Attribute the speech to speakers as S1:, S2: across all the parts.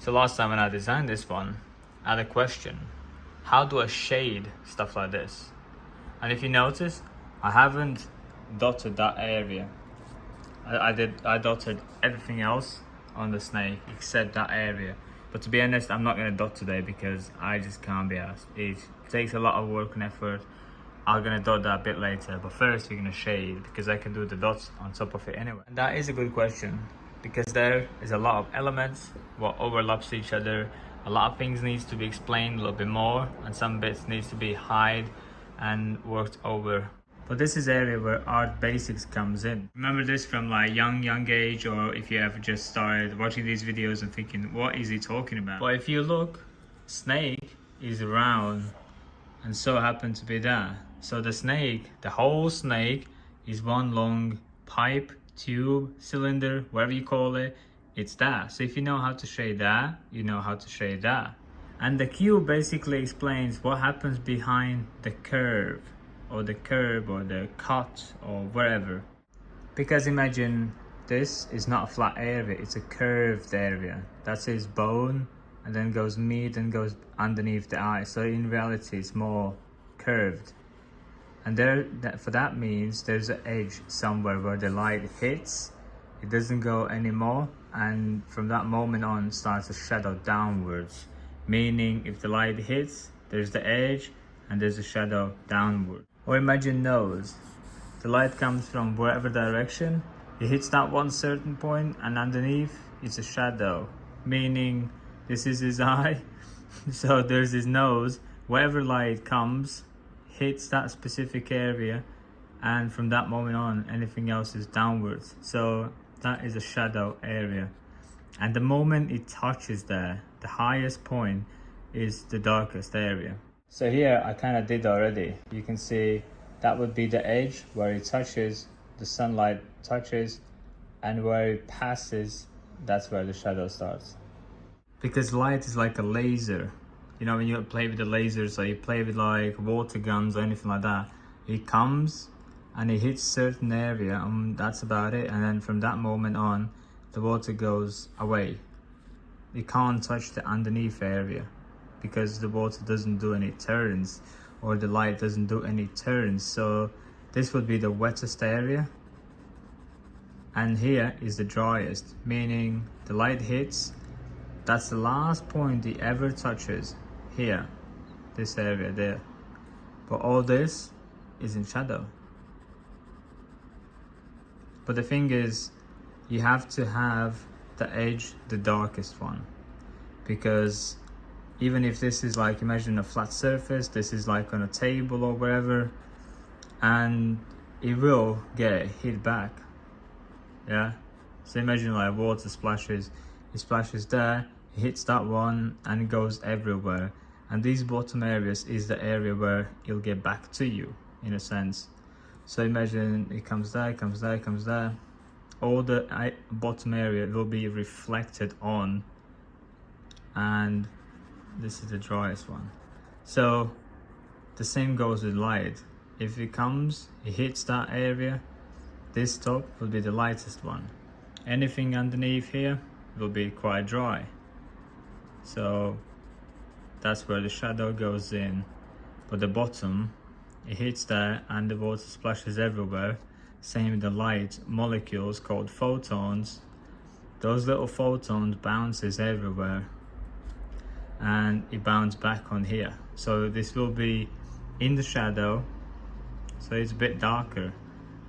S1: So last time when I designed this one, I had a question. How do I shade stuff like this? And if you notice, I haven't dotted that area. I dotted everything else on the snake except that area. But to be honest, I'm not going to dot today because I just can't be asked. It takes a lot of work and effort. I'm going to dot that a bit later, but first we're going to shade because I can do the dots on top of it anyway. And that is a good question because there is a lot of elements what overlaps each other. A lot of things needs to be explained a little bit more, and some bits needs to be hide and worked over. But this is area where art basics comes in. Remember this from like young age, or if you ever just started watching these videos and thinking, what is he talking about? But if you look, snake is round, and so happened to be that. So the snake, the whole snake, is one long pipe, tube, cylinder, whatever you call it. It's that. So if you know how to shade that, you know how to shade that. And the cube basically explains what happens behind the curve, or the curve, or the cut, or wherever. Because imagine this is not a flat area, it's a curved area. That's his bone, and then goes meat and goes underneath the eye. So in reality, it's more curved. And that means there's an edge somewhere where the light hits. It doesn't go anymore, and from that moment on starts to shadow downwards. Meaning if the light hits, there's the edge and there's a shadow downward. Or imagine nose. The light comes from wherever direction. It hits that one certain point, and underneath it's a shadow. Meaning this is his eye. So there's his nose. Wherever light comes, hits that specific area, and from that moment on anything else is downwards. So that is a shadow area, and the moment it touches there, the highest point is the darkest area. So here I kind of did already. You can see that would be the edge where it touches, the sunlight touches, and where it passes, that's where the shadow starts. Because light is like a laser. You know, when you play with the lasers, or you play with like water guns or anything like that, it comes and it hits certain area, and that's about it. And then from that moment on, the water goes away. You can't touch the underneath area because the water doesn't do any turns, or the light doesn't do any turns. So this would be the wettest area, and here is the driest, meaning the light hits, that's the last point it ever touches. Here, this area there, but all this is in shadow. But the thing is, you have to have the edge the darkest one, because even if this is like, imagine a flat surface, this is like on a table or wherever, and it will get hit back. Yeah, so imagine like water splashes, it splashes there, it hits that one, and it goes everywhere. And these bottom areas is the area where it'll get back to you, in a sense. So imagine it comes there, comes there, comes there. All the bottom area will be reflected on, and this is the driest one. So the same goes with light. If it comes, it hits that area, this top will be the lightest one. Anything underneath here will be quite dry. So that's where the shadow goes in. But the bottom, it hits there and the water splashes everywhere. Same with the light molecules called photons. Those little photons bounces everywhere, and it bounces back on here. So this will be in the shadow, so it's a bit darker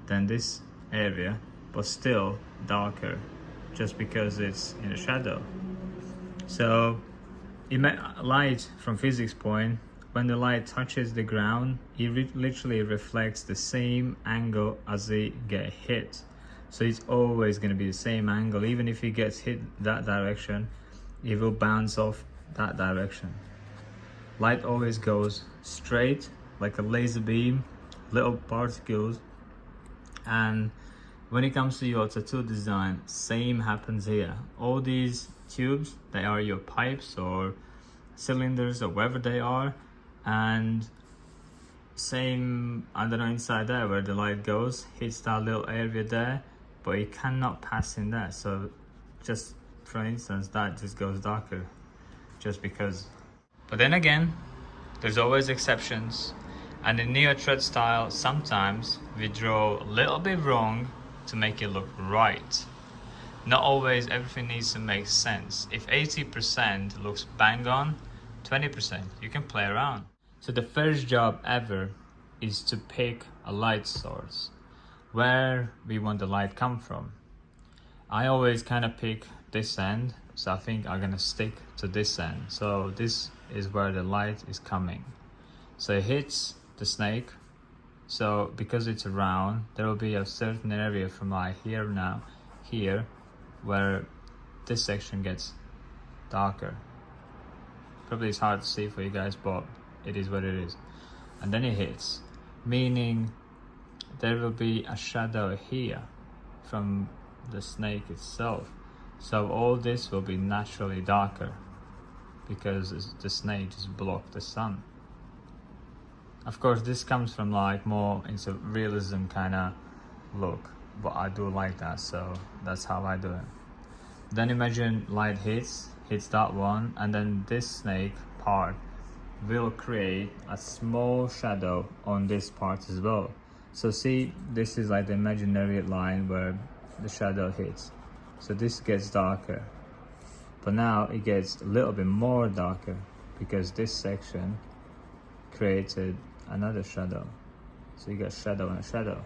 S1: than this area, but still darker just because it's in the shadow. So light from physics point, when the light touches the ground, it literally reflects the same angle as it get hit. So it's always going to be the same angle. Even if it gets hit that direction, it will bounce off that direction. Light always goes straight like a laser beam, little particles. And when it comes to your tattoo design, same happens here. All these tubes, they are your pipes or cylinders or whatever they are, and same, I don't know, inside there where the light goes, hits that little area there, but it cannot pass in there. So just for instance, that just goes darker just because. But then again, there's always exceptions, and in neo-thread style sometimes we draw a little bit wrong to make it look right. Not always everything needs to make sense. If 80% looks bang on, 20% you can play around. So the first job ever is to pick a light source, where we want the light come from. I always kind of pick this end, so I think I'm gonna stick to this end. So this is where the light is coming. So it hits the snake. So because it's round, there will be a certain area from like here now, here, where this section gets darker. Probably it's hard to see for you guys, but it is what it is. And then it hits, meaning there will be a shadow here from the snake itself. So all this will be naturally darker because the snake just blocked the sun. Of course, this comes from like more into realism kind of look, but I do like that, so that's how I do it. Then imagine light hits that one, and then this snake part will create a small shadow on this part as well. So see, this is like the imaginary line where the shadow hits. So this gets darker, but now it gets a little bit more darker because this section created another shadow. So you got shadow and a shadow.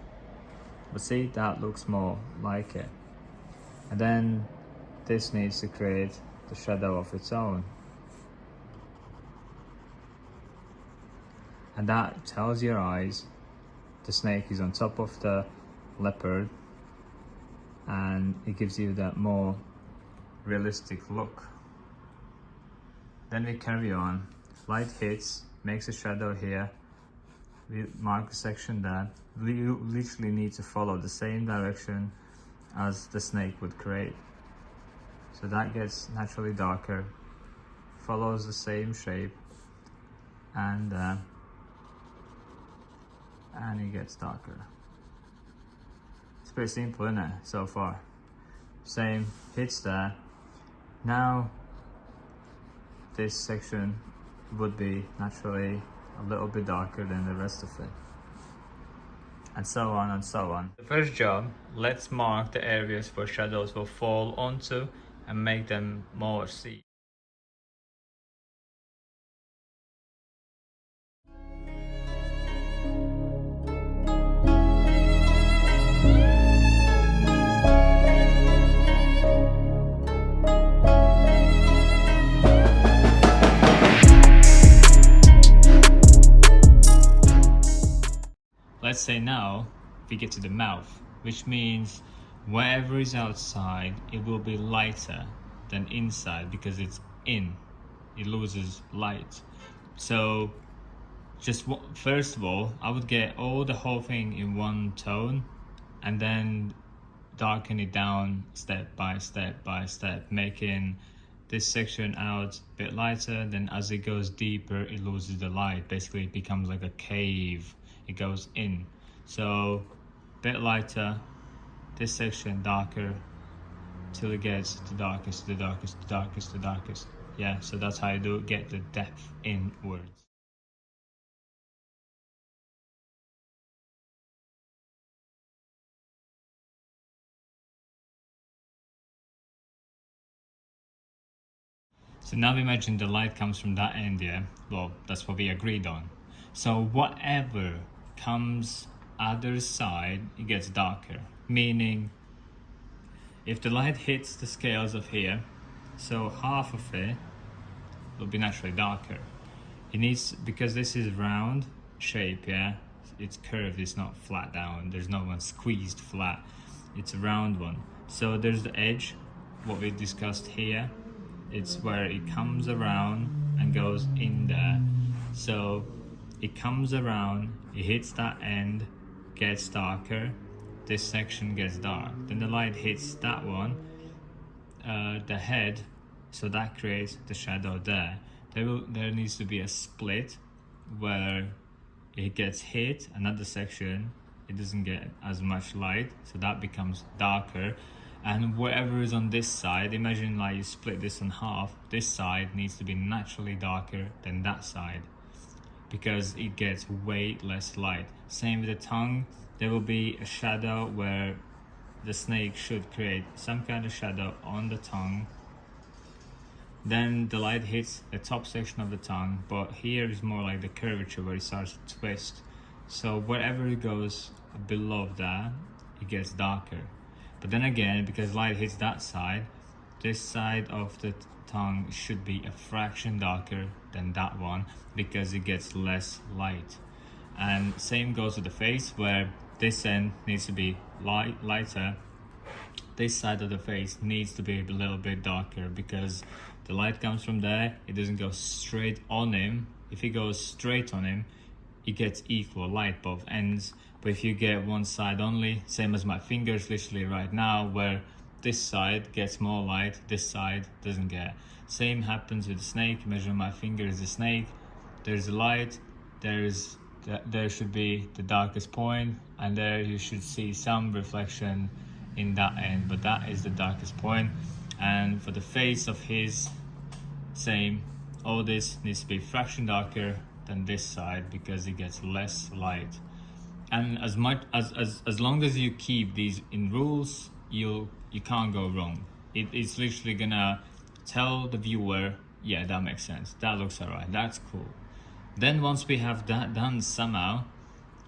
S1: But see, that looks more like it. And then this needs to create the shadow of its own. And that tells your eyes the snake is on top of the leopard, and it gives you that more realistic look. Then we carry on. Light hits, makes a shadow here. We mark a section there. We literally need to follow the same direction as the snake would create. So that gets naturally darker, follows the same shape, and it gets darker. It's pretty simple, isn't it, so far? Same, hits there. Now this section would be naturally a little bit darker than the rest of it, and so on and so on. The first job, let's mark the areas where shadows will fall onto and make them more seen. Let's say now we get to the mouth, which means wherever is outside, it will be lighter than inside because it's in. It loses light. So just first of all, I would get the whole thing in one tone and then darken it down step by step by step, making this section out a bit lighter. Then as it goes deeper, it loses the light. Basically, it becomes like a cave. It goes in. So bit lighter, this section darker, till it gets the darkest, the darkest, the darkest, the darkest. Yeah, so that's how you get the depth inwards. So now imagine the light comes from that end, yeah? Well, that's what we agreed on. So whatever comes other side, it gets darker. Meaning, if the light hits the scales of here, so half of it will be naturally darker. It needs, because this is round shape, yeah? It's curved, it's not flat down. There's no one squeezed flat. It's a round one. So there's the edge, what we discussed here. It's where it comes around and goes in there. So it comes around, it hits that end, gets darker, this section gets dark. Then the light hits that one, the head, so that creates the shadow there. There needs to be a split where it gets hit, another section, it doesn't get as much light, so that becomes darker. and whatever is on this side, imagine like you split this in half, this side needs to be naturally darker than that side because it gets way less light. Same with the tongue, there will be a shadow where the snake should create some kind of shadow on the tongue. Then the light hits the top section of the tongue, but here is more like the curvature where it starts to twist. So wherever it goes below that, it gets darker. But then again, because light hits that side, this side of the tongue should be a fraction darker than that one because it gets less light. And same goes with the face, where this end needs to be lighter. This side of the face needs to be a little bit darker because the light comes from there, it doesn't go straight on him. If it goes straight on him, it gets equal light both ends. But if you get one side only, same as my fingers literally right now, where this side gets more light, this side doesn't get. Same happens with the snake. Imagine my finger is a snake, there's a light, there should be the darkest point, and there you should see some reflection in that end, but that is the darkest point. And for the face of his, same, all this needs to be a fraction darker than this side because it gets less light. And as long as you keep these in rules, you can't go wrong. It's literally gonna tell the viewer, yeah, that makes sense, that looks alright, that's cool. Then once we have that done somehow,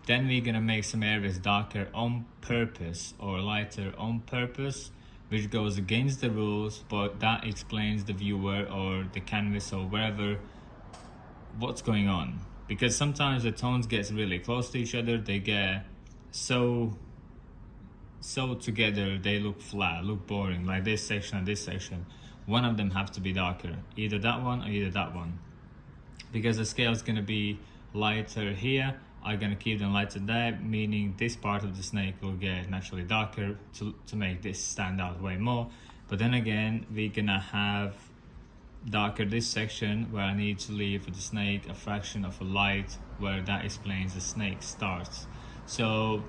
S1: then we're gonna make some areas darker on purpose or lighter on purpose, which goes against the rules, but that explains the viewer or the canvas or wherever what's going on. Because sometimes the tones get really close to each other, they get so together, they look flat, look boring, like this section and this section. One of them have to be darker, either that one or either that one. Because the scale is gonna be lighter here, I'm gonna keep them lighter there, meaning this part of the snake will get naturally darker to make this stand out way more. But then again, we're gonna have darker this section where I need to leave for the snake a fraction of a light where that explains the snake starts. So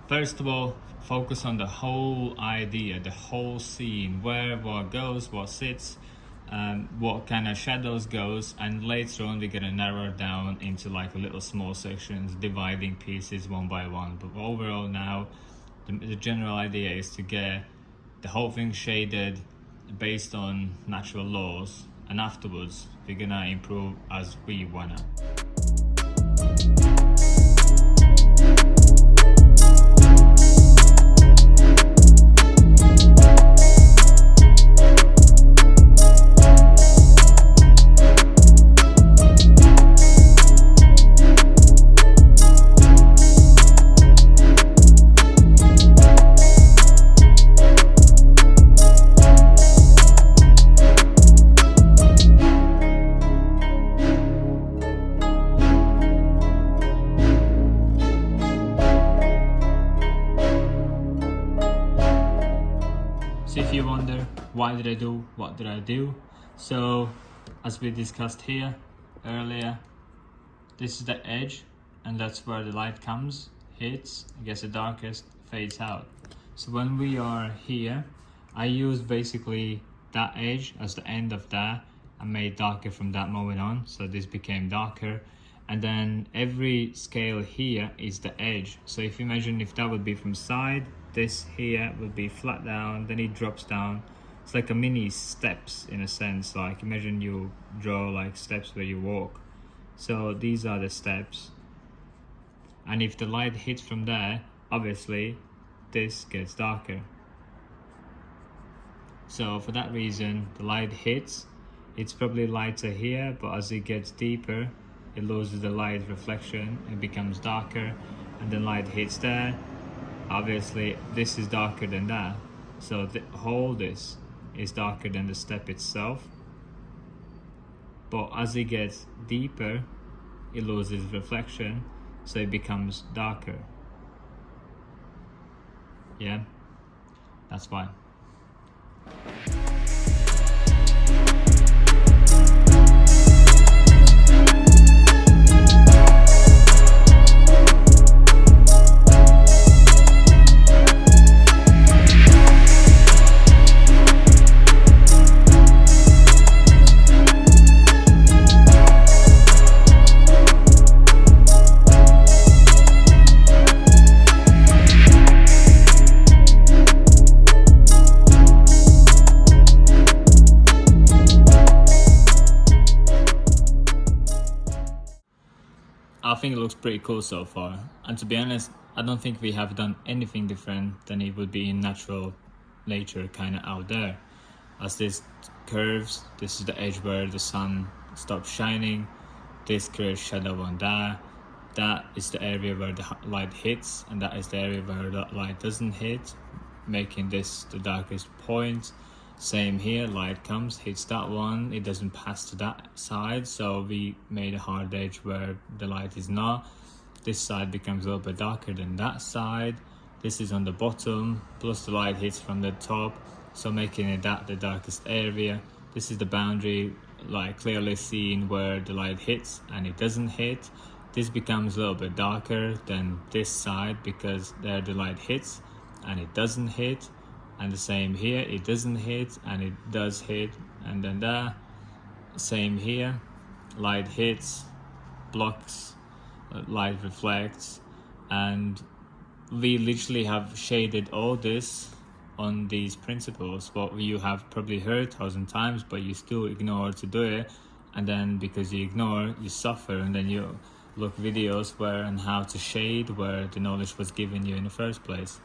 S1: first of all, focus on the whole idea, the whole scene, where what goes, what sits, what kind of shadows goes, and later on we're gonna narrow it down into like little small sections, dividing pieces one by one. But overall now, the general idea is to get the whole thing shaded based on natural laws, and afterwards we're gonna improve as we wanna. So if you wonder, why did I do what did I do? So as we discussed here earlier, this is the edge, and that's where the light comes, hits, gets the darkest, fades out. So when we are here, I use basically that edge as the end of that and made darker from that moment on. So this became darker. And then every scale here is the edge. So if you imagine if that would be from side, this here would be flat down, then it drops down. It's like a mini steps in a sense. Like imagine you draw like steps where you walk. So these are the steps. And if the light hits from there, obviously this gets darker. So for that reason, the light hits, it's probably lighter here, but as it gets deeper, it loses the light reflection, it becomes darker, and then light hits there. Obviously this is darker than that, so the whole this is darker than the step itself, but as it gets deeper it loses reflection, so it becomes darker. Yeah, that's why. I think it looks pretty cool so far. And to be honest, I don't think we have done anything different than it would be in natural nature, kind of out there. As this curves, this is the edge where the sun stops shining. This creates shadow on that. That is the area where the light hits, and that is the area where the light doesn't hit, making this the darkest point. Same here, light comes, hits that one, it doesn't pass to that side, so we made a hard edge where the light is not. This side becomes a little bit darker than that side. This is on the bottom, plus the light hits from the top, so making it that the darkest area. This is the boundary, like clearly seen where the light hits and it doesn't hit. This becomes a little bit darker than this side because there the light hits and it doesn't hit. And the same here, it doesn't hit and it does hit, and then there, same here, light hits, blocks, light reflects, and we literally have shaded all this on these principles, what you have probably heard 1,000 times, but you still ignore to do it, and then because you ignore, you suffer, and then you look videos where and how to shade where the knowledge was given you in the first place.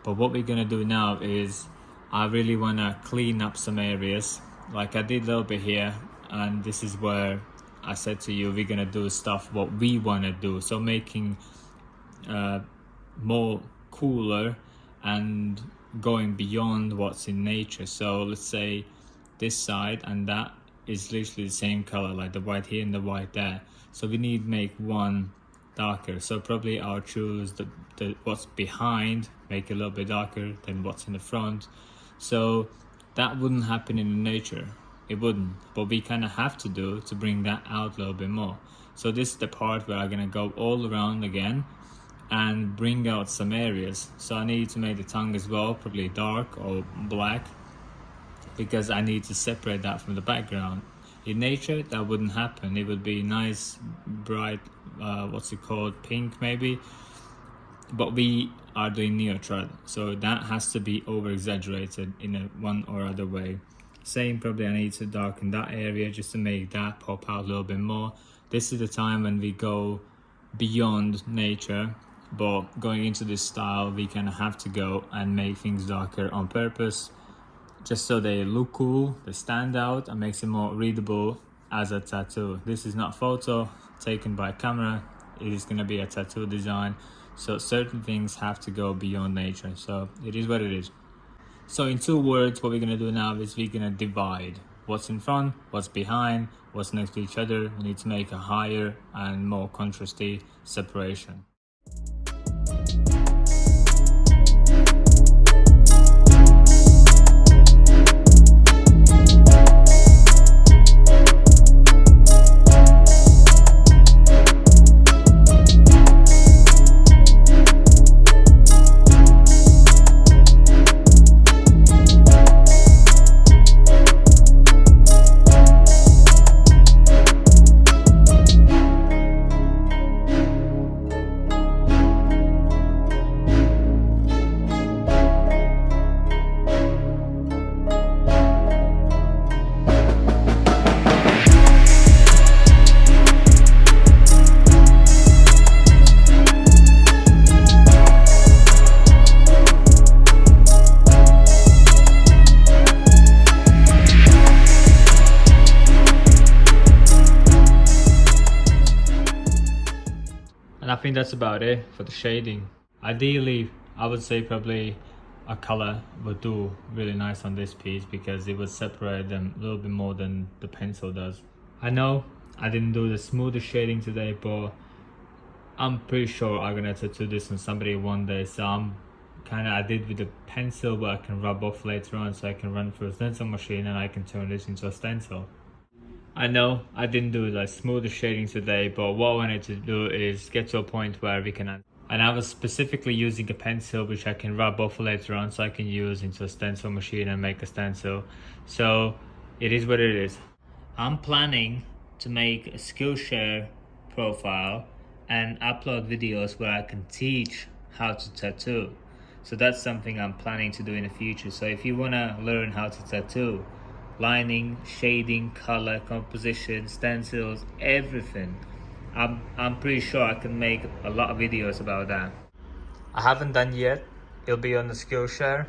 S1: But what we're gonna do now is I really wanna clean up some areas. Like I did a little bit here, and this is where I said to you we're gonna do stuff what we wanna do. So making more cooler and going beyond what's in nature. So let's say this side and that is literally the same color, like the white here and the white there. So we need to make one darker, so probably I'll choose the what's behind, make it a little bit darker than what's in the front. So that wouldn't happen in nature, it wouldn't, but we kind of have to do to bring that out a little bit more. So this is the part where I'm gonna go all around again and bring out some areas. So I need to make the tongue as well, probably dark or black, because I need to separate that from the background. In nature that wouldn't happen, it would be nice bright what's it called, pink maybe, but we are doing neutral, so that has to be over exaggerated in a one or other way. Same, probably I need to darken that area just to make that pop out a little bit more. This is the time when we go beyond nature, but going into this style we kind of have to go and make things darker on purpose, just so they look cool, they stand out, and makes it more readable as a tattoo. This is not photo taken by camera, it is going to be a tattoo design, so certain things have to go beyond nature, so it is what it is. So in 2 words, what we're going to do now is we're going to divide what's in front, what's behind, what's next to each other. We need to make a higher and more contrasty separation. And I think that's about it for the shading. Ideally, I would say probably a color would do really nice on this piece because it would separate them a little bit more than the pencil does. I know I didn't do the smoothest shading today, but I'm pretty sure I'm gonna tattoo this on somebody one day. So I did with the pencil, but I can rub off later on, so I can run through a stencil machine and I can turn this into a stencil. I know I didn't do the smoothest shading today, but what I wanted to do is get to a point where we can, and I was specifically using a pencil which I can rub off later on, so I can use into a stencil machine and make a stencil. So it is what it is. I'm planning to make a Skillshare profile and upload videos where I can teach how to tattoo. So that's something I'm planning to do in the future. So if you want to learn how to tattoo, lining, shading, color, composition, stencils, everything, I'm pretty sure I can make a lot of videos about that. I haven't done yet. It'll be on the Skillshare.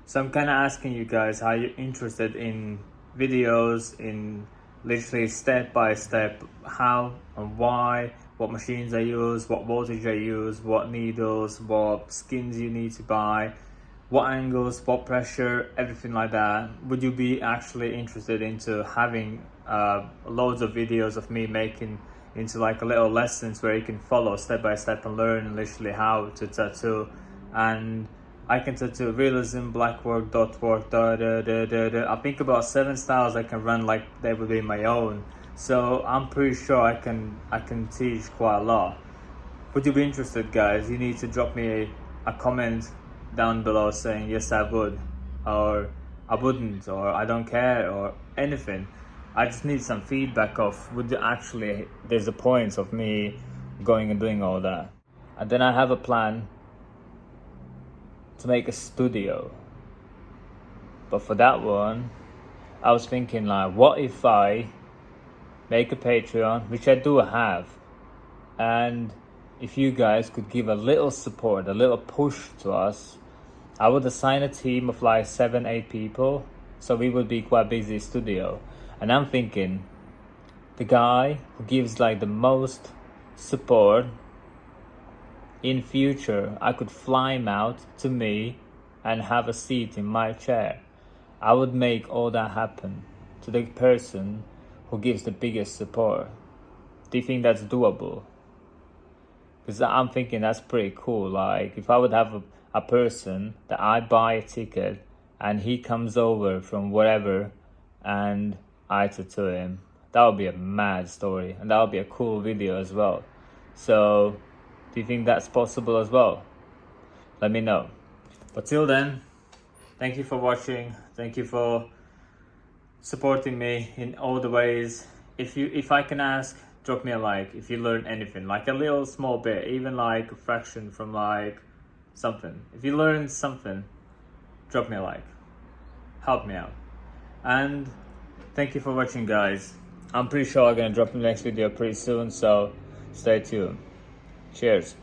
S1: So I'm kind of asking you guys, are you interested in videos, in literally step by step, how and why, what machines I use, what voltage I use, what needles, what skins you need to buy, what angles, what pressure, everything like that. Would you be actually interested into having loads of videos of me making into like a little lessons where you can follow step by step and learn literally how to tattoo? And I can tattoo realism, black work, dot work, I think about 7 styles I can run like they would be my own. So I'm pretty sure I can teach quite a lot. Would you be interested, guys? You need to drop me a comment down below saying yes I would, or I wouldn't, or I don't care, or anything. I just need some feedback of would you actually, there's a point of me going and doing all that. And then I have a plan to make a studio, but for that one I was thinking like, what if I make a Patreon, which I do have, and if you guys could give a little support, a little push to us, I would assign a team of like 7-8 people, so we would be quite busy studio. And I'm thinking the guy who gives like the most support in future, I could fly him out to me and have a seat in my chair. I would make all that happen to the person who gives the biggest support. Do you think that's doable? Because I'm thinking that's pretty cool. Like if I would have a person that I buy a ticket and he comes over from wherever and I tattoo him, that would be a mad story, and that would be a cool video as well. So do you think that's possible as well? Let me know. But till then, thank you for watching. Thank you for supporting me in all the ways. If I can ask, drop me a like if you learn anything, like a little small bit, even like a fraction from like something. If you learn something, drop me a like. Help me out. And thank you for watching, guys. I'm pretty sure I'm gonna drop the next video pretty soon, so stay tuned. Cheers.